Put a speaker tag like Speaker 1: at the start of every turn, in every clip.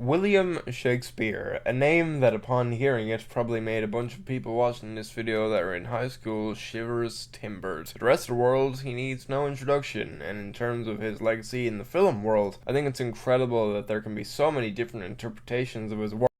Speaker 1: William Shakespeare, a name that upon hearing it probably made a bunch of people watching this video that were in high school shivers timbers. To the rest of the world, he needs no introduction, and in terms of his legacy in the film world, I think it's incredible that there can be so many different interpretations of his work.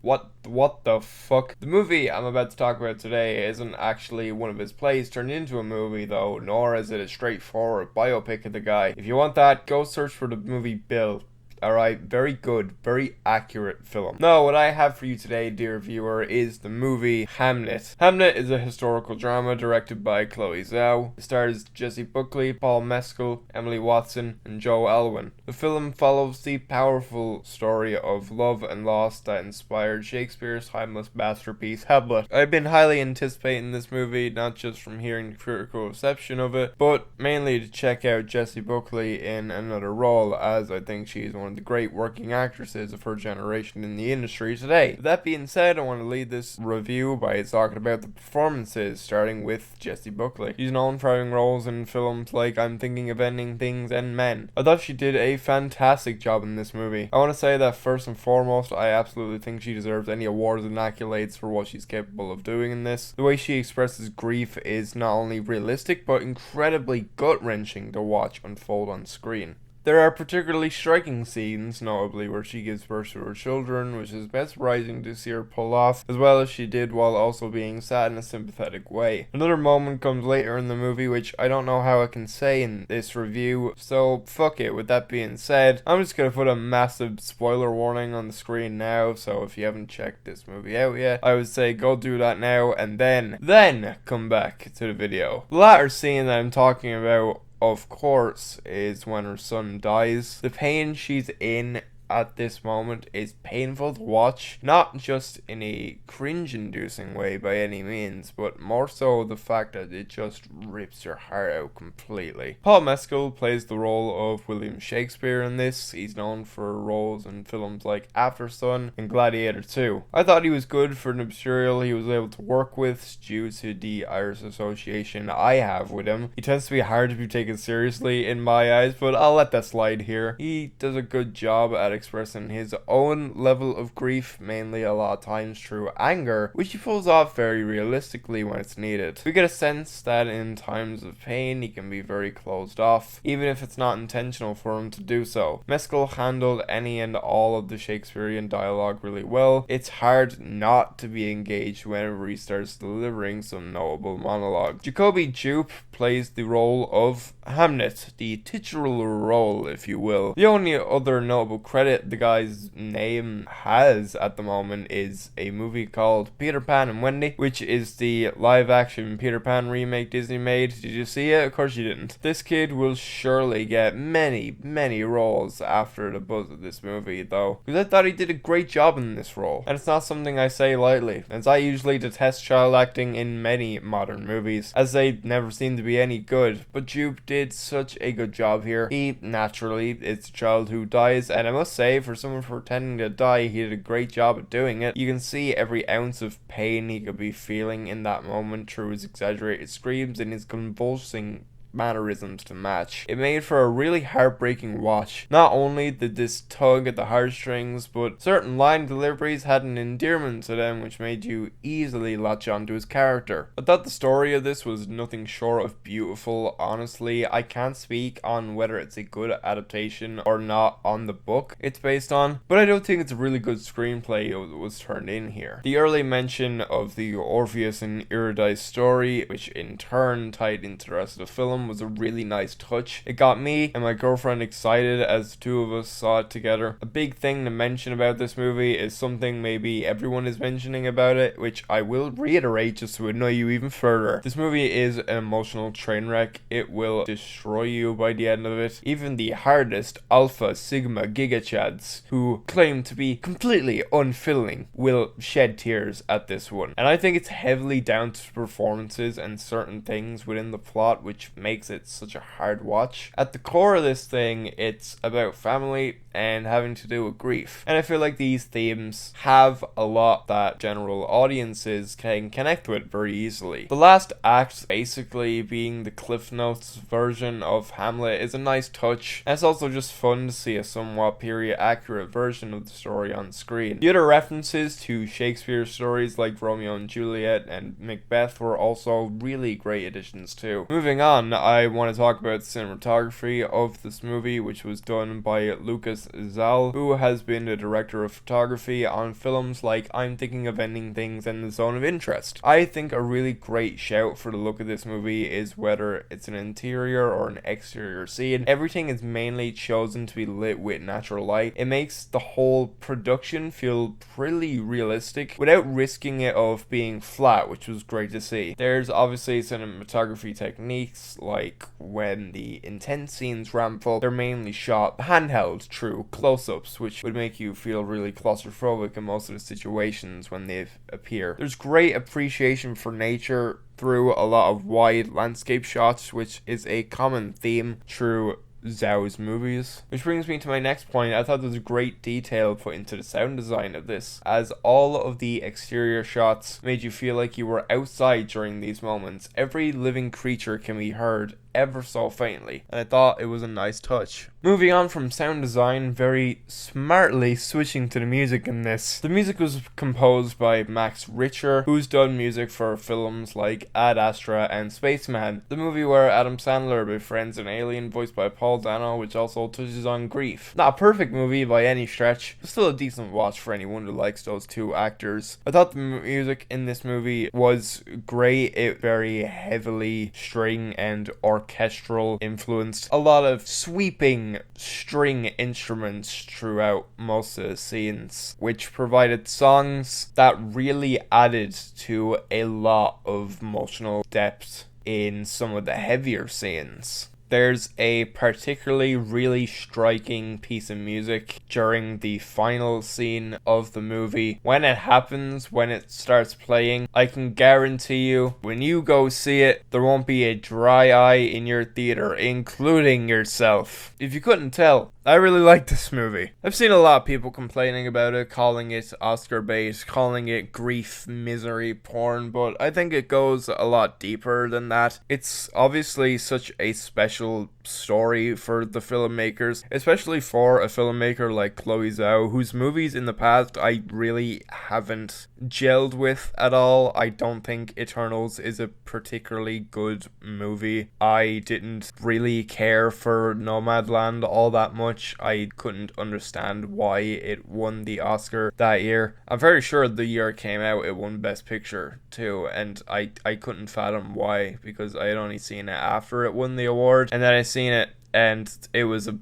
Speaker 1: What the fuck? The movie I'm about to talk about today isn't actually one of his plays turned into a movie though, nor is it a straightforward biopic of the guy. If you want that, go search for the movie Bill. Alright, very good, very accurate film. No, what I have for you today, dear viewer, is the movie Hamnet. Hamnet is a historical drama directed by Chloé Zhao. It stars Jessie, Buckley, Paul Mescal, Emily Watson, and Joe Alwyn. The film follows the powerful story of love and loss that inspired Shakespeare's timeless masterpiece, Hamlet. I've been highly anticipating this movie, not just from hearing the critical reception of it, but mainly to check out Jessie Buckley in another role, as I think she's one of the great working actresses of her generation in the industry today. With that being said, I want to lead this review by talking about the performances, starting with Jessie Buckley. She's known for having roles in films like I'm Thinking of Ending Things and Men. I thought she did a fantastic job in this movie. I want to say that first and foremost, I absolutely think she deserves any awards and accolades for what she's capable of doing in this. The way she expresses grief is not only realistic, but incredibly gut-wrenching to watch unfold on screen. There are particularly striking scenes, notably where she gives birth to her children, which is mesmerizing to see her pull off, as well as she did while also being sad in a sympathetic way. Another moment comes later in the movie, which I don't know how I can say in this review, so fuck it. With that being said, I'm just gonna put a massive spoiler warning on the screen now, so if you haven't checked this movie out yet, I would say go do that now, and then come back to the video. The latter scene that I'm talking about, of course, is when her son dies. The pain she's in at this moment is painful to watch, not just in a cringe-inducing way by any means, but more so the fact that it just rips your heart out completely. Paul Mescal plays the role of William Shakespeare in this. He's known for roles in films like After Sun and Gladiator 2. I thought he was good for the material he was able to work with due to the Irish association I have with him. He tends to be hard to be taken seriously in my eyes, but I'll let that slide here. He does a good job at expressing his own level of grief, mainly a lot of times through anger, which he pulls off very realistically when it's needed. We get a sense that in times of pain he can be very closed off, even if it's not intentional for him to do so. Mescal handled any and all of the Shakespearean dialogue really well. It's hard not to be engaged whenever he starts delivering some notable monologue. Noah Jupe plays the role of Hamnet, the titular role, if you will. The only other notable credit the guy's name has at the moment is a movie called Peter Pan and Wendy, which is the live action Peter Pan remake Disney made. Did you see it? Of course you didn't. This kid will surely get many roles after the buzz of this movie though, because I thought he did a great job in this role, and it's not something I say lightly, as I usually detest child acting in many modern movies, as they never seem to be any good, but Jupe did such a good job here. He naturally is a child who dies, and I must say, for someone pretending to die, he did a great job at doing it. You can see every ounce of pain he could be feeling in that moment through his exaggerated screams and his convulsing mannerisms to match. It made for a really heartbreaking watch. Not only did this tug at the heartstrings, but certain line deliveries had an endearment to them which made you easily latch onto his character. I thought the story of this was nothing short of beautiful. Honestly, I can't speak on whether it's a good adaptation or not on the book it's based on, but I don't think it's a really good screenplay that was turned in here. The early mention of the Orpheus and Eurydice story, which in turn tied into the rest of the film, was a really nice touch. It got me and my girlfriend excited as the two of us saw it together. A big thing to mention about this movie is something maybe everyone is mentioning about it, which I will reiterate just to annoy you even further. This movie is an emotional train wreck. It will destroy you by the end of it. Even the hardest Alpha Sigma Gigachads, who claim to be completely unfeeling, will shed tears at this one. And I think it's heavily down to performances and certain things within the plot which make makes it such a hard watch. At the core of this thing, it's about family and having to do with grief. And I feel like these themes have a lot that general audiences can connect with very easily. The last act, basically being the Cliff Notes version of Hamlet, is a nice touch. And it's also just fun to see a somewhat period accurate version of the story on screen. The other references to Shakespeare stories like Romeo and Juliet and Macbeth were also really great additions too. Moving on, I want to talk about the cinematography of this movie, which was done by Chloé Zhao, who has been the director of photography on films like I'm Thinking of Ending Things and The Zone of Interest. I think a really great shout for the look of this movie is whether it's an interior or an exterior scene. Everything is mainly chosen to be lit with natural light. It makes the whole production feel pretty realistic without risking it of being flat, which was great to see. There's obviously cinematography techniques like when the intense scenes ramp up, they're mainly shot handheld through close-ups, which would make you feel really claustrophobic in most of the situations when they appear. There's great appreciation for nature through a lot of wide landscape shots, which is a common theme through Zhao's movies. Which brings me to my next point. I thought there was great detail put into the sound design of this, as all of the exterior shots made you feel like you were outside during these moments. Every living creature can be heard ever so faintly, and I thought it was a nice touch. Moving on from sound design, very smartly switching to the music in this. The music was composed by Max Richter, who's done music for films like Ad Astra and Spaceman, the movie where Adam Sandler befriends an alien voiced by Paul Dano, which also touches on grief. Not a perfect movie by any stretch, but still a decent watch for anyone who likes those two actors. I thought the music in this movie was great. It very heavily string and orchestral influenced. A lot of sweeping string instruments throughout most of the scenes, which provided songs that really added to a lot of emotional depth in some of the heavier scenes. There's a particularly really striking piece of music during the final scene of the movie. When it happens, when it starts playing, I can guarantee you, when you go see it, there won't be a dry eye in your theater, including yourself. If you couldn't tell, I really like this movie. I've seen a lot of people complaining about it, calling it Oscar bait, calling it grief, misery porn, but I think it goes a lot deeper than that. It's obviously such a special story for the filmmakers, especially for a filmmaker like Chloé Zhao, whose movies in the past I really haven't gelled with at all. I don't think Eternals is a particularly good movie. I didn't really care for Nomadland all that much. I couldn't understand why it won the Oscar that year. I'm very sure the year it came out it won Best Picture too, and I couldn't fathom why, because I had only seen it after it won the award, and then I seen it and it was a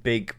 Speaker 1: big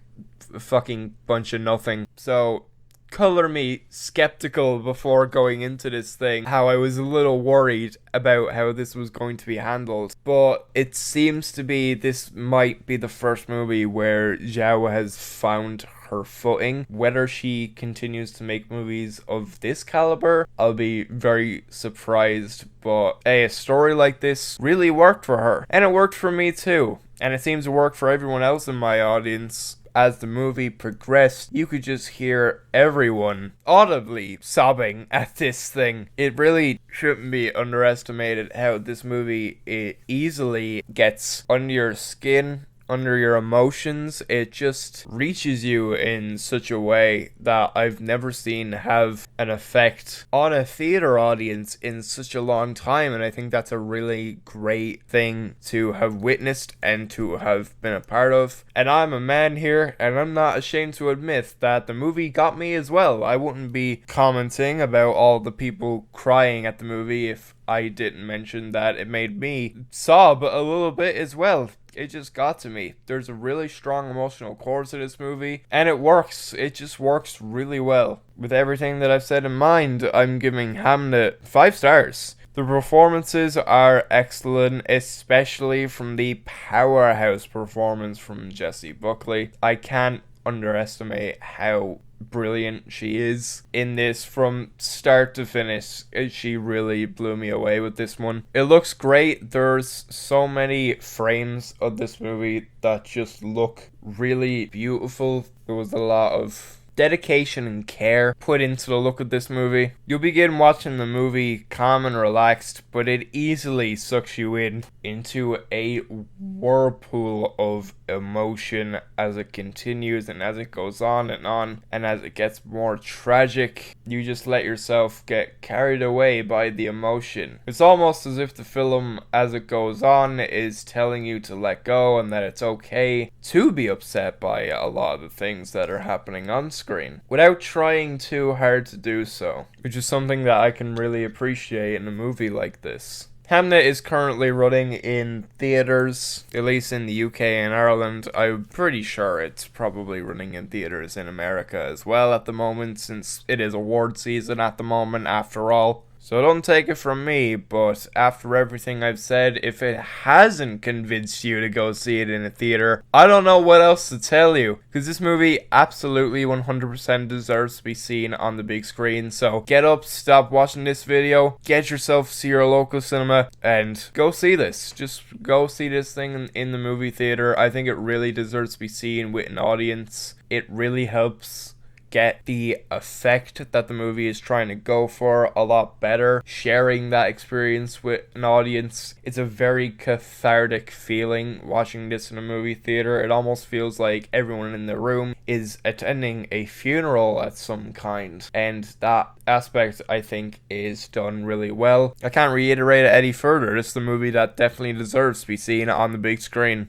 Speaker 1: fucking bunch of nothing. So color me skeptical before going into this thing, how I was a little worried about how this was going to be handled. But it seems to be this might be the first movie where Zhao has found her footing. Whether she continues to make movies of this caliber, I'll be very surprised, but a story like this really worked for her, and it worked for me too, and it seems to work for everyone else in my audience. As the movie progressed, you could just hear everyone audibly sobbing at this thing. It really shouldn't be underestimated how this movie easily gets under your skin, under your emotions. It just reaches you in such a way that I've never seen have an effect on a theater audience in such a long time, and I think that's a really great thing to have witnessed and to have been a part of. And I'm a man here, and I'm not ashamed to admit that the movie got me as well. I wouldn't be commenting about all the people crying at the movie if I didn't mention that it made me sob a little bit as well. It just got to me. There's a really strong emotional core to this movie, and it works. It just works really well. With everything that I've said in mind, I'm giving Hamnet 5 stars. The performances are excellent, especially from the powerhouse performance from Jessie Buckley. I can't underestimate how brilliant she is in this from start to finish. She really blew me away with this one. It looks great. There's so many frames of this movie that just look really beautiful. There was a lot of dedication and care put into the look of this movie. You'll begin watching the movie calm and relaxed, but it easily sucks you into a whirlpool of emotion as it continues and as it goes on, and as it gets more tragic, you just let yourself get carried away by the emotion. It's almost as if the film, as it goes on, is telling you to let go and that it's okay to be upset by a lot of the things that are happening on screen without trying too hard to do so, which is something that I can really appreciate in a movie like this. Hamnet is currently running in theaters, at least in the UK and Ireland. I'm pretty sure it's probably running in theaters in America as well at the moment, since it is award season at the moment after all. So don't take it from me, but after everything I've said, if it hasn't convinced you to go see it in a theater, I don't know what else to tell you. Because this movie absolutely 100% deserves to be seen on the big screen. So get up, stop watching this video, get yourself to your local cinema, and go see this. Just go see this thing in the movie theater. I think it really deserves to be seen with an audience. It really helps get the effect that the movie is trying to go for a lot better. Sharing that experience with an audience, it's a very cathartic feeling watching this in a movie theater. It almost feels like everyone in the room is attending a funeral at some kind, and that aspect I think is done really well. I can't reiterate it any further. This is the movie that definitely deserves to be seen on the big screen.